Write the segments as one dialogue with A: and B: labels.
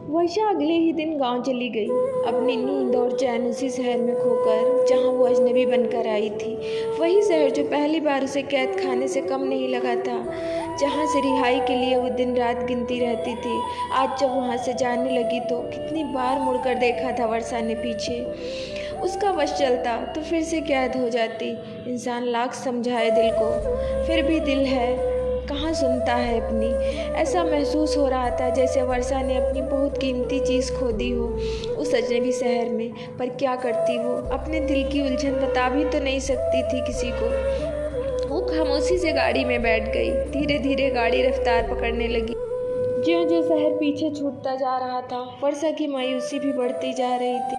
A: वर्षा अगले ही दिन गांव चली गई, अपनी नींद और चैन उसी शहर में खोकर जहां वो अजनबी बनकर आई थी। वही शहर जो पहली बार उसे कैद खाने से कम नहीं लगा था, जहां से रिहाई के लिए वो दिन रात गिनती रहती थी। आज जब वहां से जाने लगी तो कितनी बार मुड़कर देखा था वर्षा ने पीछे। उसका वश चलता तो फिर से कैद हो जाती। इंसान लाख समझाए दिल को, फिर भी दिल है कहाँ सुनता है अपनी। ऐसा महसूस हो रहा था जैसे वर्षा ने अपनी बहुत कीमती चीज़ खो दी हो उस अजनबी शहर में। पर क्या करती वो, अपने दिल की उलझन बता भी तो नहीं सकती थी किसी को। वो खामोशी से गाड़ी में बैठ गई। धीरे धीरे गाड़ी रफ्तार पकड़ने लगी। ज्यों-ज्यों शहर पीछे छूटता जा रहा था, वर्षा की मायूसी भी बढ़ती जा रही थी।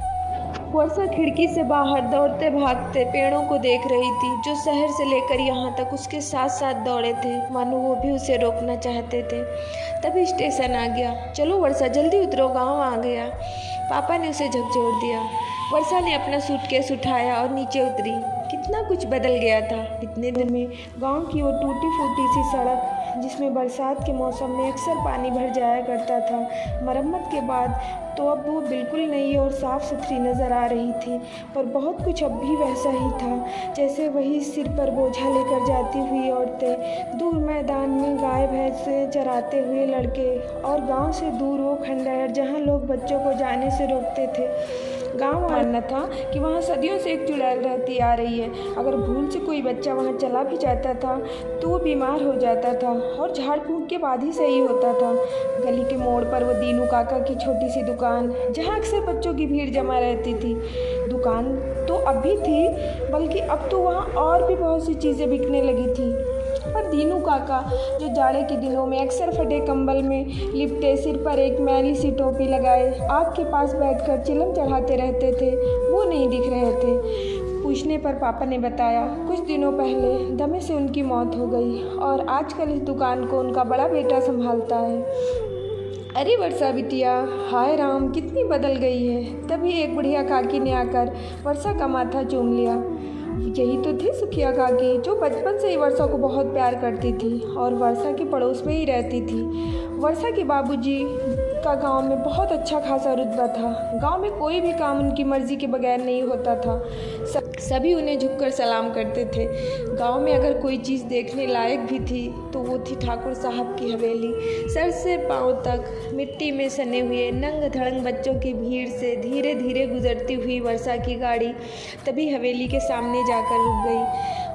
A: वर्षा खिड़की से बाहर दौड़ते भागते पेड़ों को देख रही थी, जो शहर से लेकर यहाँ तक उसके साथ साथ दौड़े थे, मानो वो भी उसे रोकना चाहते थे। तभी स्टेशन आ गया। चलो वर्षा, जल्दी उतरो, गांव आ गया। पापा ने उसे झकझोर दिया। वर्षा ने अपना सूटकेस उठाया और नीचे उतरी। कितना कुछ बदल गया था इतने दिन में। गांव की वो टूटी फूटी सी सड़क जिसमें बरसात के मौसम में अक्सर पानी भर जाया करता था, मरम्मत के बाद तो अब वो बिल्कुल नई और साफ़ सुथरी नज़र आ रही थी। पर बहुत कुछ अब भी वैसा ही था, जैसे वही सिर पर बोझा लेकर जाती हुई औरतें, दूर मैदान में गाय भैंसें चराते हुए लड़के, और गांव से दूर वो खंडहर जहां लोग बच्चों को जाने से रोकते थे। गांव मानना था कि वहाँ सदियों से एक चुड़ैल रहती आ रही है। अगर भूल से कोई बच्चा वहाँ चला भी जाता था तो वो बीमार हो जाता था और झाड़ फूँक के बाद ही सही होता था। गली के मोड़ पर वो दीनू काका की छोटी सी दुकान, जहाँ अक्सर बच्चों की भीड़ जमा रहती थी। दुकान तो अब भी थी, बल्कि अब तो वहाँ और भी बहुत सी चीज़ें बिकने लगी थी। पर दीनू काका, जो जाड़े के दिनों में अक्सर फटे कंबल में लिपटे, सिर पर एक मैली सी टोपी लगाए, आग के पास बैठकर चिलम चढ़ाते रहते थे, वो नहीं दिख रहे थे। पूछने पर पापा ने बताया, कुछ दिनों पहले दमे से उनकी मौत हो गई और आजकल इस दुकान को उनका बड़ा बेटा संभालता है। अरे वर्षा बिटिया, हाय राम, कितनी बदल गई है। तभी एक बुढ़िया काकी ने आकर वर्षा का माथा चूम लिया। यही तो थी सुखिया काकी, जो बचपन से ही वर्षा को बहुत प्यार करती थी और वर्षा के पड़ोस में ही रहती थी। वर्षा के बाबूजी का गांव में बहुत अच्छा खासा रुतबा था। गांव में कोई भी काम उनकी मर्जी के बगैर नहीं होता था। सभी उन्हें झुककर सलाम करते थे। गांव में अगर कोई चीज़ देखने लायक भी थी तो वो थी ठाकुर साहब की हवेली। सर से पांव तक मिट्टी में सने हुए नंग धड़ंग बच्चों की भीड़ से धीरे धीरे गुजरती हुई वर्षा की गाड़ी तभी हवेली के सामने जाकर रुक गई।